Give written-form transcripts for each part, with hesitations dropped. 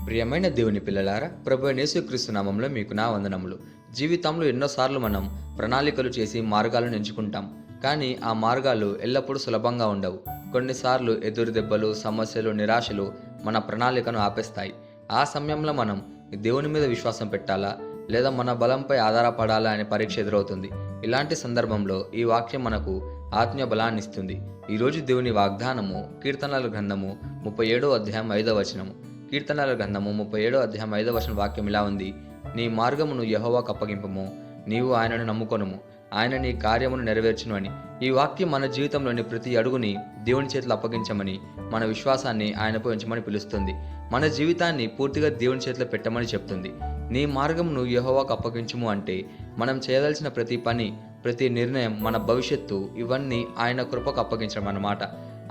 ప్రియమైన దేవుని పిల్లలారా, ప్రభు అయిన యేసుక్రీస్తు నామంలో మీకు నా వందనములు. జీవితంలో ఎన్నోసార్లు మనం ప్రణాళికలు చేసి మార్గాలను ఎంచుకుంటాం. కానీ ఆ మార్గాలు ఎల్లప్పుడూ సులభంగా ఉండవు. కొన్నిసార్లు ఎదురు దెబ్బలు, సమస్యలు, నిరాశలు మన ప్రణాళికను ఆపేస్తాయి. ఆ సమయంలో మనం దేవుని మీద విశ్వాసం పెట్టాలా, లేదా మన బలంపై ఆధారపడాలా అనే పరీక్ష ఎదురవుతుంది. ఇలాంటి సందర్భంలో ఈ వాక్యం మనకు ఆత్మీయ బలాన్ని ఇస్తుంది. ఈరోజు దేవుని వాగ్దానము కీర్తనల గ్రంథము 37వ అధ్యాయం 5వ వచనము. కీర్తనల గ్రంథము 37వ అధ్యాయం 5వ వచనం వాక్యం ఇలా ఉంది: నీ మార్గమును యెహోవాకు అప్పగింపుము, నీవు ఆయనను నమ్ముకొనుము, ఆయన నీ కార్యమును నెరవేర్చును అని. ఈ వాక్యం మన జీవితంలోని ప్రతి అడుగుని దేవుని చేతిలో అప్పగించమని, మన విశ్వాసాన్ని ఆయనపై ఉంచమని పిలుస్తుంది. మన జీవితాన్ని పూర్తిగా దేవుని చేతిలో పెట్టమని చెప్తుంది. నీ మార్గమును యెహోవాకు అప్పగించుము అంటే మనం చేయదలిచిన ప్రతి పని, ప్రతి నిర్ణయం, మన భవిష్యత్తు, ఇవన్నీ ఆయన కృపకు అప్పగించడం అన్నమాట.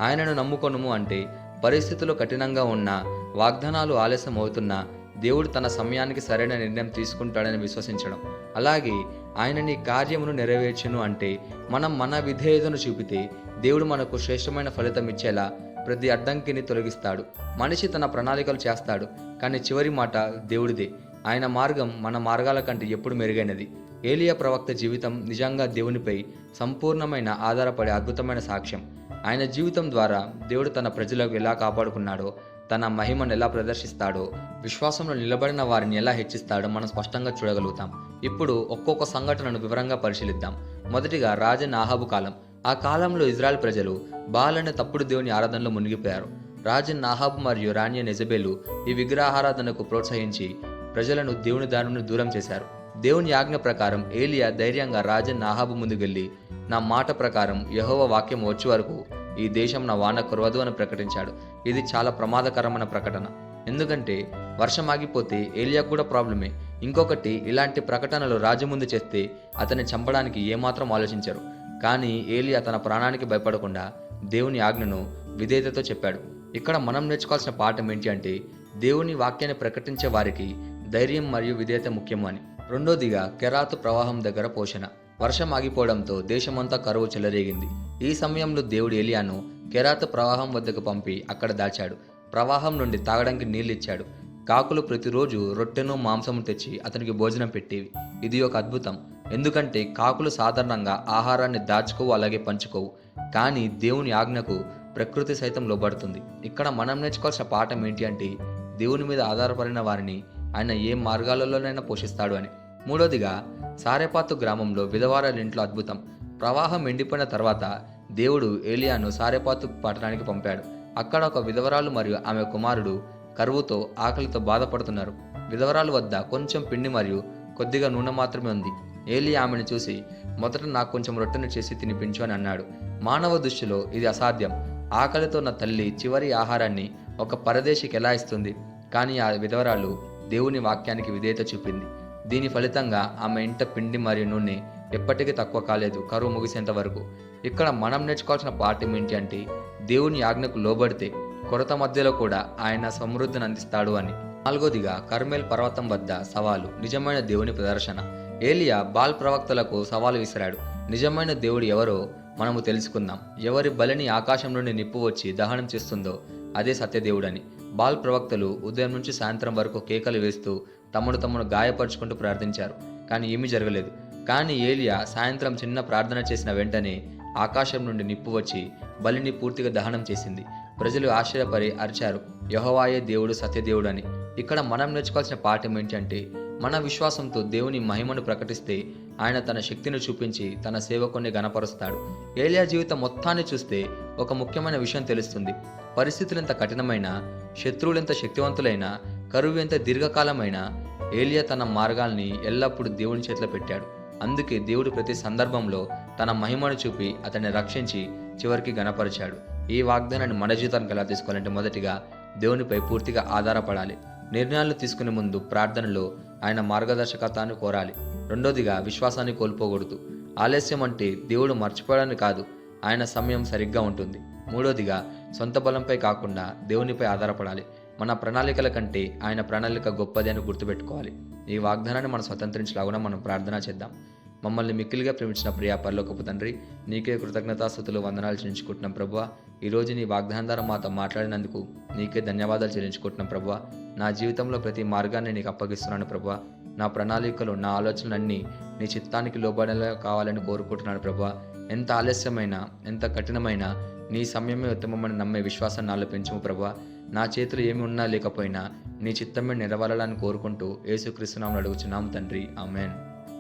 ఆయనను నమ్ముకొనుము అంటే పరిస్థితులు కఠినంగా ఉన్నా, వాగ్దానాలు ఆలస్యం అవుతున్నా దేవుడు తన సమయానికి సరైన నిర్ణయం తీసుకుంటాడని విశ్వసించడం. అలాగే ఆయన నీ కార్యమును నెరవేర్చును అంటే మనం మన విధేయతను చూపితే దేవుడు మనకు శ్రేష్టమైన ఫలితం ఇచ్చేలా ప్రతి అడ్డంకిని తొలగిస్తాడు. మనిషి తన ప్రణాళికలు చేస్తాడు, కానీ చివరి మాట దేవుడిదే. ఆయన మార్గం మన మార్గాల కంటే ఎప్పుడు మెరుగైనది. ఏలియా ప్రవక్త జీవితం నిజంగా దేవునిపై సంపూర్ణమైన ఆధారపడే అద్భుతమైన సాక్ష్యం. ఆయన జీవితం ద్వారా దేవుడు తన ప్రజలకు ఎలా కాపాడుకున్నాడో, తన మహిమను ఎలా ప్రదర్శిస్తాడో, విశ్వాసంలో నిలబడిన వారిని ఎలా హెచ్చిస్తాడో మనం స్పష్టంగా చూడగలుగుతాం. ఇప్పుడు ఒక్కొక్క సంఘటనను వివరంగా పరిశీలిద్దాం. మొదటిగా రాజైన ఆహాబు కాలం. ఆ కాలంలో ఇజ్రాయెల్ ప్రజలు బాల్ అనే తప్పుడు దేవుని ఆరాధనలో మునిగిపోయారు. రాజైన ఆహాబు మరియు రాణి అయిన యెజబెలు ఈ విగ్రహారాధనకు ప్రోత్సహించి ప్రజలను దేవుని దారి నుండి దూరం చేశారు. దేవుని ఆజ్ఞ ప్రకారం ఏలియా ధైర్యంగా రాజైన ఆహాబు ముందుకెళ్లి, నా మాట ప్రకారం యెహోవా వాక్యం వచ్చే వరకు ఈ దేశం నా వాన కురవదు అని ప్రకటించాడు. ఇది చాలా ప్రమాదకరమైన ప్రకటన. ఎందుకంటే వర్షం ఆగిపోతే ఏలియా కూడా ప్రాబ్లమే. ఇంకొకటి, ఇలాంటి ప్రకటనలు రాజు ముందు చేస్తే అతన్ని చంపడానికి ఏమాత్రం ఆలోచించరు. కానీ ఏలియా తన ప్రాణానికి భయపడకుండా దేవుని ఆజ్ఞను విధేయతతో చెప్పాడు. ఇక్కడ మనం నేర్చుకోవాల్సిన పాఠం ఏంటి అంటే, దేవుని వాక్యాన్ని ప్రకటించే వారికి ధైర్యం మరియు విధేయత ముఖ్యము అని. రెండోదిగా, కెరాతు ప్రవాహం దగ్గర పోషణ. వర్షం ఆగిపోవడంతో దేశమంతా కరువు చెలరేగింది. ఈ సమయంలో దేవుడు ఏలియాను కెరాతు ప్రవాహం వద్దకు పంపి అక్కడ దాచాడు. ప్రవాహం నుండి తాగడానికి నీళ్ళు ఇచ్చాడు. కాకులు ప్రతిరోజు రొట్టెను, మాంసము తెచ్చి అతనికి భోజనం పెట్టేవి. ఇది ఒక అద్భుతం. ఎందుకంటే కాకులు సాధారణంగా ఆహారాన్ని దాచుకోవు, అలాగే పంచుకోవు. కానీ దేవుని ఆజ్ఞకు ప్రకృతి సైతం లోబడుతుంది. ఇక్కడ మనం నేర్చుకోవాల్సిన పాఠం ఏంటి అంటే, దేవుని మీద ఆధారపడిన వారిని ఆయన ఏ మార్గాలలోనైనా పోషిస్తాడు అని. మూడోదిగా, సారెపాతు గ్రామంలో విధవారాల ఇంట్లో అద్భుతం. ప్రవాహం ఎండిపోయిన తర్వాత దేవుడు ఏలియాను సారెపాతు పట్టణానికి పంపాడు. అక్కడ ఒక విధవరాలు మరియు ఆమె కుమారుడు కరువుతో, ఆకలితో బాధపడుతున్నారు. విధవరాలు వద్ద కొంచెం పిండి మరియు కొద్దిగా నూనె మాత్రమే ఉంది. ఏలియా ఆమెను చూసి, మొదట నాకు కొంచెం రొట్టెను చేసి తినిపించు అని అన్నాడు. మానవ దృష్టిలో ఇది అసాధ్యం. ఆకలితో ఉన్న తల్లి చివరి ఆహారాన్ని ఒక పరదేశికి ఎలా ఇస్తుంది? కానీ ఆ విధవరాలు దేవుని వాక్యానికి విధేయత చూపింది. దీని ఫలితంగా ఆమె ఇంట పిండి మరియు నూనె ఎప్పటికీ తక్కువ కాలేదు, కరువు ముగిసేంత వరకు. ఇక్కడ మనం నేర్చుకోవాల్సిన పాఠం ఏంటి అంటే, దేవుని ఆజ్ఞకు లోబడితే కొరత మధ్యలో కూడా ఆయన సమృద్ధిని అందిస్తాడు అని. నాలుగోదిగా, కర్మేల్ పర్వతం వద్ద సవాలు. నిజమైన దేవుని ప్రదర్శన. ఏలియా బాల్ ప్రవక్తలకు సవాలు విసిరాడు. నిజమైన దేవుడు ఎవరో మనము తెలుసుకుందాం. ఎవరి బలిని ఆకాశం నుండి నిప్పు వచ్చి దహనం చేస్తుందో అదే సత్యదేవుడని. బాల్ ప్రవక్తలు ఉదయం నుంచి సాయంత్రం వరకు కేకలు వేస్తూ తమను గాయపరుచుకుంటూ ప్రార్థించారు, కానీ ఏమీ జరగలేదు. కానీ ఏలియా సాయంత్రం చిన్న ప్రార్థన చేసిన వెంటనే ఆకాశం నుండి నిప్పు వచ్చి బలిని పూర్తిగా దహనం చేసింది. ప్రజలు ఆశ్చర్యపడి అరిచారు, యెహోవాయే దేవుడు, సత్యదేవుడు అని. ఇక్కడ మనం నేర్చుకోవాల్సిన పాఠం ఏంటి అంటే, మన విశ్వాసంతో దేవుని మహిమను ప్రకటిస్తే ఆయన తన శక్తిని చూపించి తన సేవకుని గణపరుస్తాడు. ఏలియా జీవితం మొత్తాన్ని చూస్తే ఒక ముఖ్యమైన విషయం తెలుస్తుంది. పరిస్థితులు ఎంత కఠినమైనా, శత్రువులు ఎంత శక్తివంతులైనా, కరువు ఎంత దీర్ఘకాలమైనా, ఏలియా తన మార్గాల్ని ఎల్లప్పుడూ దేవుని చేతిలో పెట్టాడు. అందుకే దేవుడు ప్రతి సందర్భంలో తన మహిమను చూపి అతన్ని రక్షించి చివరికి గణపరిచాడు. ఈ వాగ్దానాన్ని మన జీవితానికి ఎలా తీసుకోవాలంటే, మొదటిగా దేవునిపై పూర్తిగా ఆధారపడాలి. నిర్ణయాలు తీసుకునే ముందు ప్రార్థనలో ఆయన మార్గదర్శకత్వాన్ని కోరాలి. రెండోదిగా, విశ్వాసాన్ని కోల్పోకూడదు. ఆలస్యం అంటే దేవుడు మర్చిపోవడానికి కాదు, ఆయన సమయం సరిగ్గా ఉంటుంది. మూడోదిగా, సొంత బలంపై కాకుండా దేవునిపై ఆధారపడాలి. మన ప్రణాళికల కంటే ఆయన ప్రణాళిక గొప్పది అని గుర్తుపెట్టుకోవాలి. ఈ వాగ్దానాన్ని మనం స్వతంత్రించలాగున మనం ప్రార్థన చేద్దాం. మమ్మల్ని మిక్కిలిగా ప్రేమించిన ప్రియ పరలోకపు తండ్రి, నీకే కృతజ్ఞతాస్తుతులు, వందనాలు చెల్లించుకుంటున్నాం ప్రభువా. ఈరోజు నీ వాగ్దానం ద్వారా మాతో మాట్లాడినందుకు నీకే ధన్యవాదాలు చెల్లించుకుంటున్నాం ప్రభా. నా జీవితంలో ప్రతి మార్గాన్ని నీకు అప్పగిస్తున్నాను ప్రభా. నా ప్రణాళికలు, నా ఆలోచనలన్నీ నీ చిత్తానికి లోబడేలా కావాలని కోరుకుంటున్నాను ప్రభా. ఎంత ఆలస్యమైనా, ఎంత కఠినమైనా నీ సమయమే ఉత్తమమని నమ్మే విశ్వాసాన్ని నాలో పెంచుము ప్రభా. నా చేతులు ఏమి ఉన్నా లేకపోయినా నీ చిత్తమే నెరవేరాలని కోరుకుంటూ యేసుక్రీస్తు నామములో అడుగుచున్నాము తండ్రి. ఆమేన్.